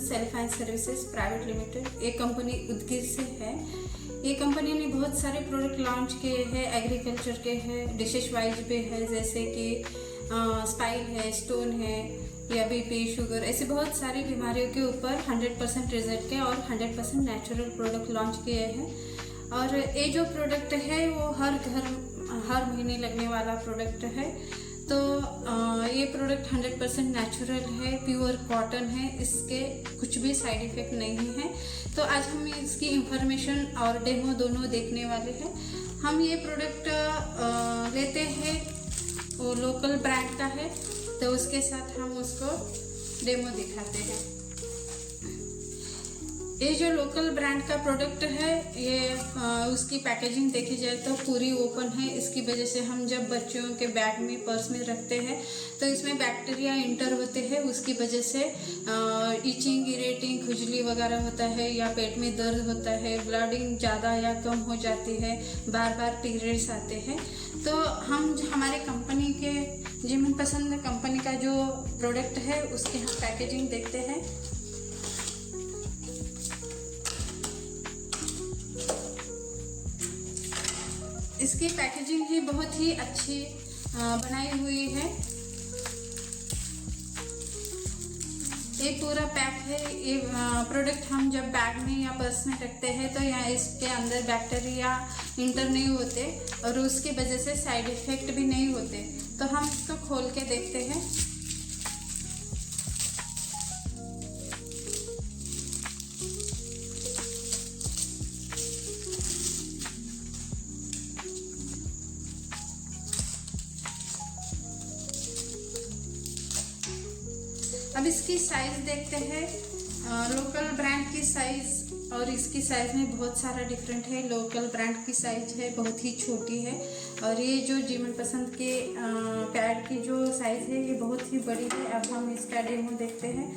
Self and services private limited, एक company Udgir से है। ये कंपनी ने बहुत सारे प्रोडक्ट लॉन्च किए हैं, एग्रीकल्चर के हैं, डिशेज वाइज भी है, जैसे कि स्पाइन है, स्टोन है या बीपी, शुगर, ऐसे बहुत सारी बीमारियों के ऊपर 100% रिजल्ट के और 100% नेचुरल प्रोडक्ट लॉन्च किए हैं। और ये जो प्रोडक्ट है वो हर महीने लगने वाला प्रोडक्ट है। तो ये प्रोडक्ट 100% नेचुरल है, प्योर कॉटन है, इसके कुछ भी साइड इफेक्ट नहीं है। तो आज हम इसकी इंफॉर्मेशन और डेमो दोनों देखने वाले हैं। हम ये प्रोडक्ट लेते हैं, वो लोकल ब्रांड का है, तो उसके साथ हम उसको डेमो दिखाते हैं। ये जो लोकल ब्रांड का प्रोडक्ट है, ये उसकी पैकेजिंग देखी जाए तो पूरी ओपन है। इसकी वजह से हम जब बच्चों के बैग में, पर्स में रखते हैं तो इसमें बैक्टीरिया इंटर होते हैं, उसकी वजह से इचिंग, इरेटिंग, खुजली वगैरह होता है या पेट में दर्द होता है, ब्लीडिंग ज़्यादा या कम हो जाती है, बार बार पीरियड्स आते हैं। तो हम हमारे कंपनी के जी मनपसंद कंपनी का जो प्रोडक्ट है उसकी हम पैकेजिंग देखते हैं। इसकी पैकेजिंग ही बहुत ही अच्छी बनाई हुई है। ये पूरा पैक है। ये प्रोडक्ट हम जब बैग में या पर्स में रखते हैं तो यहाँ इसके अंदर बैक्टीरिया इंटर नहीं होते और उसकी वजह से साइड इफेक्ट भी नहीं होते। तो हम इसको खोल के देखते हैं। अब इसकी साइज देखते हैं। लोकल ब्रांड की साइज और इसकी साइज में बहुत सारा डिफरेंट है। लोकल ब्रांड की साइज है बहुत ही छोटी है और ये जो जी मनपसंद के पैड की जो साइज है ये बहुत ही बड़ी है। अब हम इसका डेमो देखते हैं।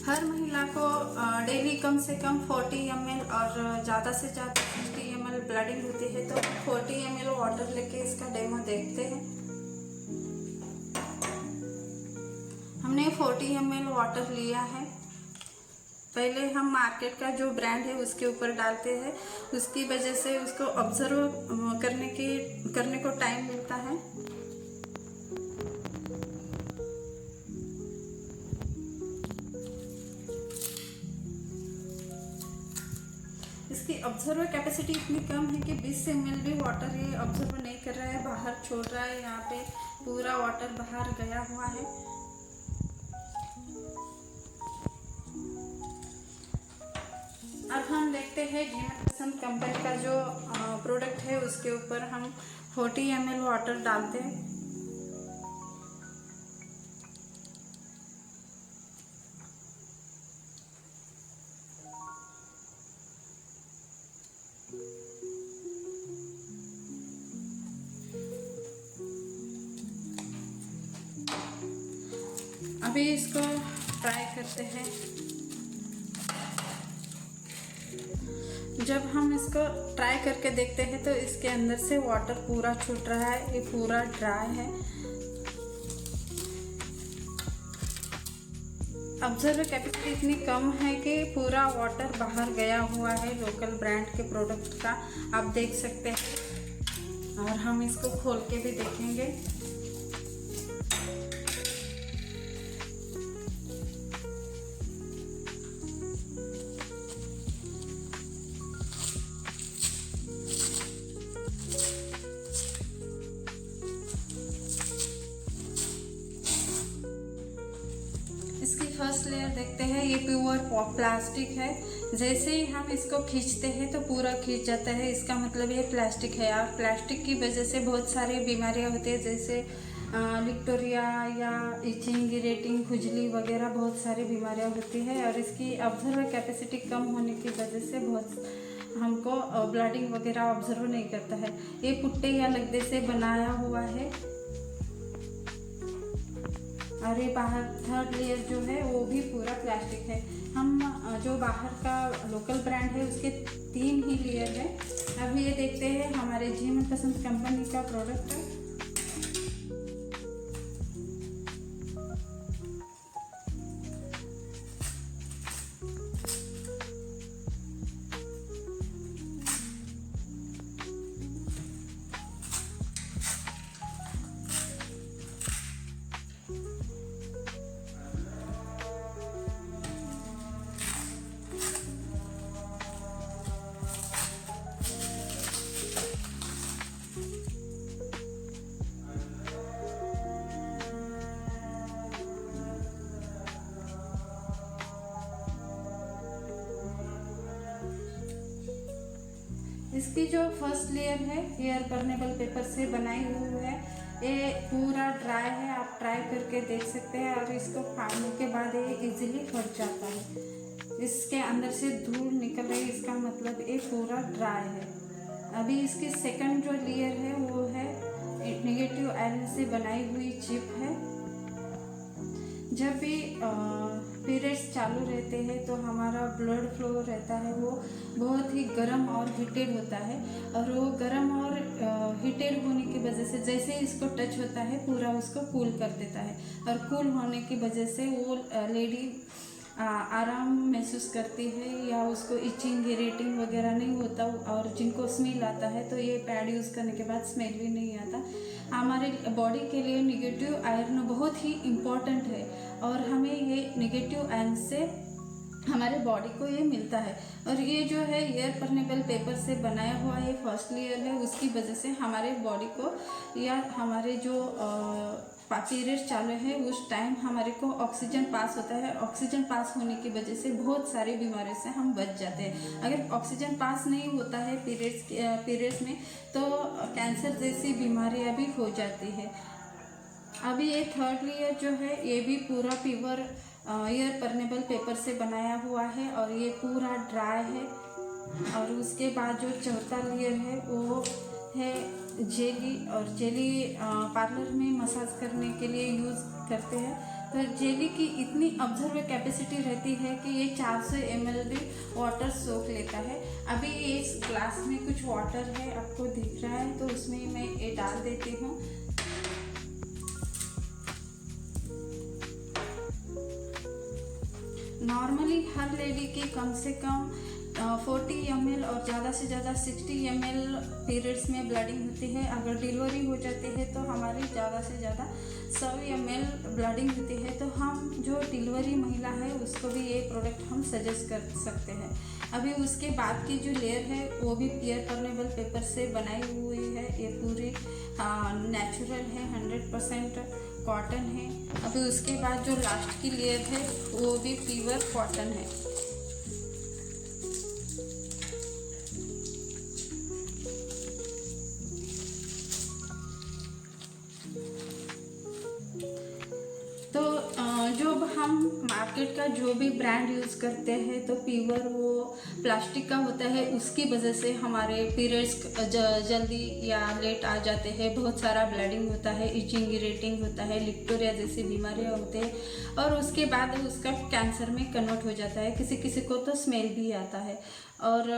हर महिला को डेली कम से कम 40 ml और ज़्यादा से ज़्यादा 60 ml ब्लीडिंग होती है। तो 40 ml वाटर लेके इसका डेमो देखते हैं। हमने 40 ml वाटर लिया है। पहले हम मार्केट का जो ब्रांड है उसके ऊपर डालते हैं, उसकी वजह से उसको ऑब्जर्व करने को टाइम मिलता है। इसकी ऑब्जर्वर कैपेसिटी इतनी कम है कि 20 ml भी वाटर ये ऑब्जर्व नहीं कर रहा है, बाहर छोड़ रहा है। यहाँ पे पूरा वाटर बाहर गया हुआ है। अब हम देखते हैं जी मनपसंद कंपनी का जो प्रोडक्ट है उसके ऊपर हम 40 ml वाटर डालते हैं। अभी इसको ट्राई करते हैं। जब हम इसको ट्राई करके देखते हैं तो इसके अंदर से वाटर पूरा छूट रहा है, ये पूरा ड्राई है। ऑब्जर्वर कैपेसिटी इतनी कम है कि पूरा वाटर बाहर गया हुआ है लोकल ब्रांड के प्रोडक्ट का, आप देख सकते हैं। और हम इसको खोल के भी देखेंगे। इसकी फर्स्ट लेयर देखते हैं। ये प्योर प्लास्टिक है। जैसे ही हम इसको खींचते हैं तो पूरा खींच जाता है, इसका मतलब ये प्लास्टिक है। और प्लास्टिक की वजह से बहुत सारी बीमारियां होती है, जैसे लिक्टोरिया या इचिंग, इरेटिंग, खुजली वगैरह बहुत सारी बीमारियां होती है। और इसकी ऑब्जर्वर कैपेसिटी कम होने की वजह से बहुत हमको ब्लीडिंग वगैरह ऑब्जर्व नहीं करता है। ये पुट्टे या लगदे से बनाया हुआ है। और ये बाहर थर्ड लेयर जो है वो भी पूरा प्लास्टिक है। हम जो बाहर का लोकल ब्रांड है उसके 3 ही लेयर है। अब ये देखते हैं हमारे जी मनपसंद कंपनी का प्रोडक्ट है। इसकी जो फर्स्ट लेयर है एयर बर्नेबल पेपर से बनाई हुई है। ये पूरा ड्राई है, आप ट्राई करके देख सकते हैं। और इसको फाड़ने के बाद ये इजीली फट जाता है। इसके अंदर से धूल निकल रही है, इसका मतलब ये पूरा ड्राई है। अभी इसकी सेकंड जो लेयर है वो है नेगेटिव आयरन से बनाई हुई चिप है। जब भी पीरियड्स चालू रहते हैं तो हमारा ब्लड फ्लो रहता है वो बहुत ही गर्म और हीटेड होता है। और वो गर्म और हीटेड होने की वजह से जैसे ही इसको टच होता है पूरा उसको कूल कर देता है। और कूल होने की वजह से वो लेडी आराम महसूस करती है या उसको इचिंग इरिटेटिंग वगैरह नहीं होता। और जिनको स्मेल आता है तो ये पैड यूज़ करने के बाद स्मेल भी नहीं आता। हमारे बॉडी के लिए नेगेटिव आयरन बहुत ही इम्पॉर्टेंट है और हमें ये नेगेटिव आयरन से हमारे बॉडी को ये मिलता है। और ये जो है एयर पर्मेबल पेपर से बनाया हुआ ये फर्स्ट लेयर है, उसकी वजह से हमारे बॉडी को या हमारे जो पीरियड्स चालू है उस टाइम हमारे को ऑक्सीजन पास होता है। ऑक्सीजन पास होने की वजह से बहुत सारी बीमारियों से हम बच जाते हैं। अगर ऑक्सीजन पास नहीं होता है पीरियड्स में तो कैंसर जैसी बीमारियां भी हो जाती है। अभी ये थर्ड लेयर जो है ये भी पूरा प्योर एयर पर्मेबल पेपर से बनाया हुआ है और ये पूरा ड्राई है। और उसके बाद जो चौथा लेयर है वो है जेली। और जेली पार्लर में मसाज करने के लिए यूज़ करते हैं। तो जेली की इतनी ऑब्जर्व कैपेसिटी रहती है कि ये 400 ml भी वाटर सोख लेता है। अभी इस ग्लास में कुछ वाटर है, आपको दिख रहा है, तो उसमें मैं ये डाल देती हूँ। नॉर्मली हर लेडी की कम से कम 40 ml और ज़्यादा से ज़्यादा 60 ml पीरियड्स में ब्लडिंग होती है। अगर डिलीवरी हो जाती है तो हमारी ज़्यादा से ज़्यादा 100 ml ब्लडिंग होती है। तो हम जो डिलीवरी महिला है उसको भी ये प्रोडक्ट हम सजेस्ट कर सकते हैं। अभी उसके बाद की जो लेयर है वो भी एयर पर्मेबल पेपर से बनाई हुई है। ये पूरी नेचुरल है, 100% कॉटन है। अभी उसके बाद जो लास्ट की लेयर है वो भी प्योर कॉटन है। तो जो हम मार्केट का जो भी ब्रांड यूज़ करते हैं तो प्योर वो प्लास्टिक का होता है, उसकी वजह से हमारे पीरियड्स जल्दी या लेट आ जाते हैं। बहुत सारा ब्लीडिंग होता है, इचिंग इरिटेटिंग होता है, लिक्टोरिया जैसी बीमारियां होते हैं और उसके बाद उसका कैंसर में कन्वर्ट हो जाता है। किसी किसी को तो स्मेल भी आता है। और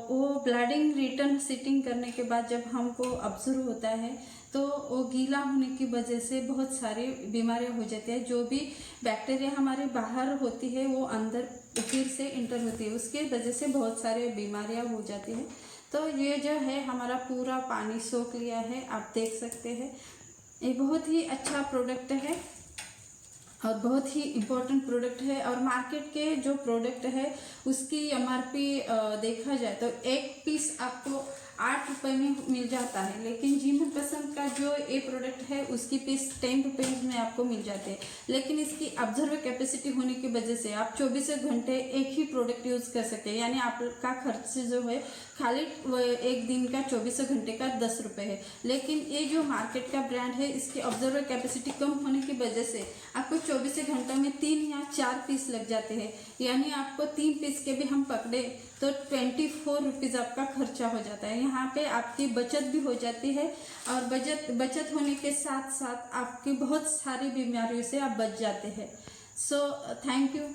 वो ब्लीडिंग रिटर्न सिटिंग करने के बाद जब हमको ऑब्जर्व होता है तो वो गीला होने की वजह से बहुत सारी बीमारियां हो जाती है। जो भी बैक्टीरिया हमारे बाहर होती है वो अंदर फिर से इंटर होती है, उसके वजह से बहुत सारे बीमारियां हो जाती है। तो ये जो है हमारा पूरा पानी सोख लिया है, आप देख सकते हैं। ये बहुत ही अच्छा प्रोडक्ट है और बहुत ही इम्पोर्टेंट प्रोडक्ट है। और मार्केट के जो प्रोडक्ट है उसकी MRP देखा जाए तो एक पीस आपको 8 रुपये में मिल जाता है, लेकिन जी मनपसंद का जो ये प्रोडक्ट है उसकी पीस 10 रुपीज़ में आपको मिल जाते हैं। लेकिन इसकी ऑब्जर्व कैपेसिटी होने की वजह से आप 24 घंटे एक ही प्रोडक्ट यूज़ कर सकते हैं, यानी आपका खर्च जो है खाली एक दिन का 24 घंटे का 10 रुपये है। लेकिन ये जो मार्केट का ब्रांड है, इसकी ऑब्जर्वर कैपेसिटी कम होने की वजह से आपको 24 घंटों में 3 या 4 पीस लग जाते हैं। यानी आपको 3 पीस के भी हम पकड़े तो 24 रुपीज़ आपका खर्चा हो जाता है। यहाँ पे आपकी बचत भी हो जाती है और बचत होने के साथ साथ आपकी बहुत सारी बीमारियों से आप बच जाते हैं। So thank you.